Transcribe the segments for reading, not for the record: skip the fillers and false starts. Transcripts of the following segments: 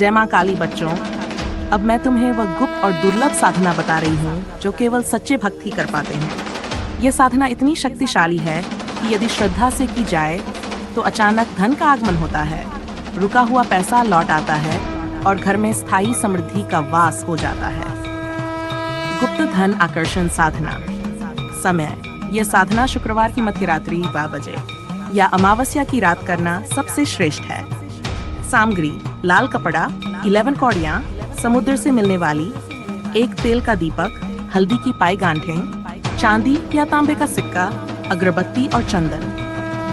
जय माँ काली बच्चों, अब मैं तुम्हें वह गुप्त और दुर्लभ साधना बता रही हूँ जो केवल सच्चे भक्त ही कर पाते हैं। यह साधना इतनी शक्तिशाली है कि यदि श्रद्धा से की जाए तो अचानक धन का आगमन होता है, रुका हुआ पैसा लौट आता है और घर में स्थायी समृद्धि का वास हो जाता है। गुप्त धन आकर्षण साधना। समय: यह साधना शुक्रवार की मध्यरात्रि 12 बजे या अमावस्या की रात करना सबसे श्रेष्ठ है। सामग्री: लाल कपड़ा, 11 कौड़ियाँ, समुद्र से मिलने वाली, एक तेल का दीपक, हल्दी की पाई गांठें, चांदी या तांबे का सिक्का, अगरबत्ती और चंदन।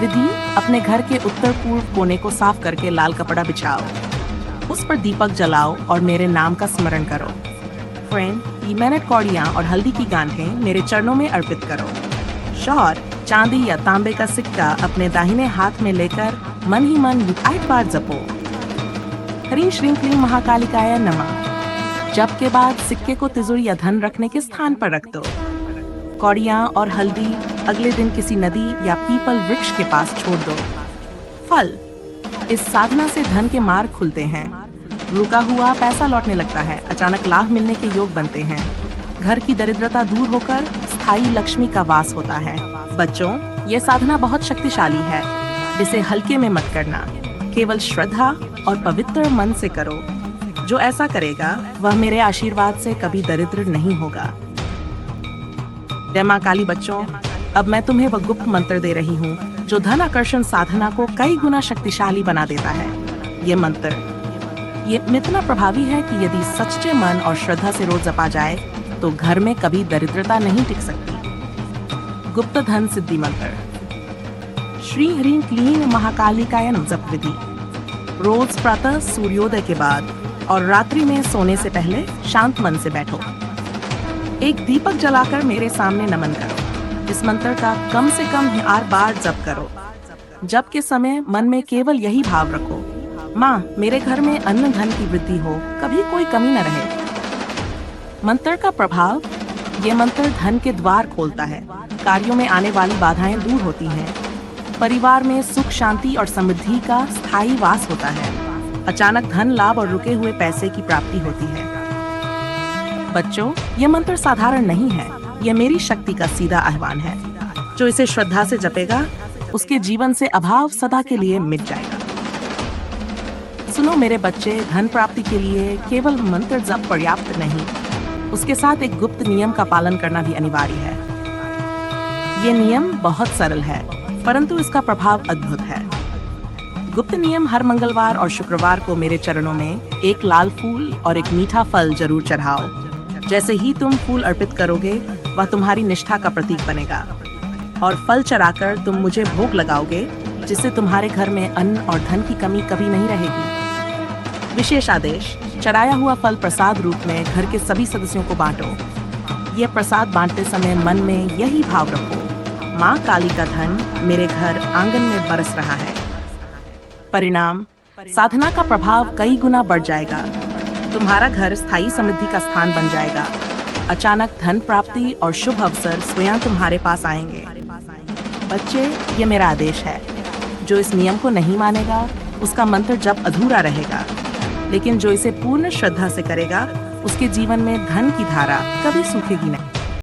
विधि: अपने घर के उत्तर पूर्व कोने को साफ करके लाल कपड़ा बिछाओ, उस पर दीपक जलाओ और मेरे नाम का स्मरण करो। फ्रेंड, मैंने कौड़ियाँ और हल्दी की गांठें मेरे चरणों में अर्पित करो। शौहर: चांदी या तांबे का सिक्का अपने दाहिने हाथ में लेकर मन ही मन 8 बार जपो। ह्रीं श्रीं क्लीं महाकालिकाय नमः। जप के बाद सिक्के को तिजोरी या धन रखने के स्थान पर रख दो। कौड़ियाँ और हल्दी अगले दिन किसी नदी या पीपल वृक्ष के पास छोड़ दो। फल: इस साधना से धन के मार्ग खुलते हैं, रुका हुआ पैसा लौटने लगता है, अचानक लाभ मिलने के योग बनते हैं, घर की दरिद्रता दूर होकर स्थायी लक्ष्मी का वास होता है। बच्चों, ये साधना बहुत शक्तिशाली है, इसे हल्के में मत करना, केवल श्रद्धा और पवित्र मन से करो। जो ऐसा करेगा वह मेरे आशीर्वाद से कभी दरिद्र नहीं होगा। जय माँ काली बच्चों, अब मैं तुम्हें वह गुप्त मंत्र दे रही हूँ जो धन आकर्षण साधना को कई गुना शक्तिशाली बना देता है। ये मंत्र इतना प्रभावी है कि यदि सच्चे मन और श्रद्धा से रोज जपा जाए तो घर में कभी दरिद्रता नहीं टिक सकती। गुप्त धन सिद्धि मंत्र। श्री ह्रीं क्लीं महाकालिकाय नमः जप विधि। रोज प्रातः सूर्योदय के बाद और रात्रि में सोने से पहले शांत मन से बैठो। एक दीपक जलाकर मेरे सामने नमन करो। इस मंत्र का कम से कम 8 बार जप करो। जप के समय मन में केवल यही भाव रखो: माँ, मेरे घर में अन्न धन की वृद्धि हो, कभी कोई कमी न रहे। मंत्र का प्रभाव: ये मंत्र धन के द्वार खोलता है, कार्यों में आने वाली बाधाएं दूर होती हैं, परिवार में सुख शांति और समृद्धि का स्थायी वास होता है, अचानक धन लाभ और रुके हुए पैसे की प्राप्ति होती है। बच्चों, यह मंत्र साधारण नहीं है, यह मेरी शक्ति का सीधा आह्वान है। जो इसे श्रद्धा से जपेगा उसके जीवन से अभाव सदा के लिए मिट जाएगा। सुनो मेरे बच्चे, धन प्राप्ति के लिए केवल मंत्र जप पर्याप्त नहीं, उसके साथ एक गुप्त नियम का पालन करना भी अनिवार्य है। ये नियम बहुत सरल है परंतु इसका प्रभाव अद्भुत है। गुप्त नियम: हर मंगलवार और शुक्रवार को मेरे चरणों में एक लाल फूल और एक मीठा फल जरूर चढ़ाओ। जैसे ही तुम फूल अर्पित करोगे वह तुम्हारी निष्ठा का प्रतीक बनेगा और फल चढ़ाकर तुम मुझे भोग लगाओगे, जिससे तुम्हारे घर में अन्न और धन की कमी कभी नहीं रहेगी। विशेष आदेश: चढ़ाया हुआ फल प्रसाद रूप में घर के सभी सदस्यों को बांटो। यह प्रसाद बांटते समय मन में यही भाव रखो: माँ काली का धन मेरे घर आंगन में बरस रहा है। परिणाम: साधना का प्रभाव कई गुना बढ़ जाएगा, तुम्हारा घर स्थायी समृद्धि का स्थान बन जाएगा, अचानक धन प्राप्ति और शुभ अवसर स्वयं तुम्हारे पास आएंगे। बच्चे, ये मेरा आदेश है, जो इस नियम को नहीं मानेगा उसका मंत्र जप अधूरा रहेगा, लेकिन जो इसे पूर्ण श्रद्धा से करेगा उसके जीवन में धन की धारा कभी सूखेगी नहीं।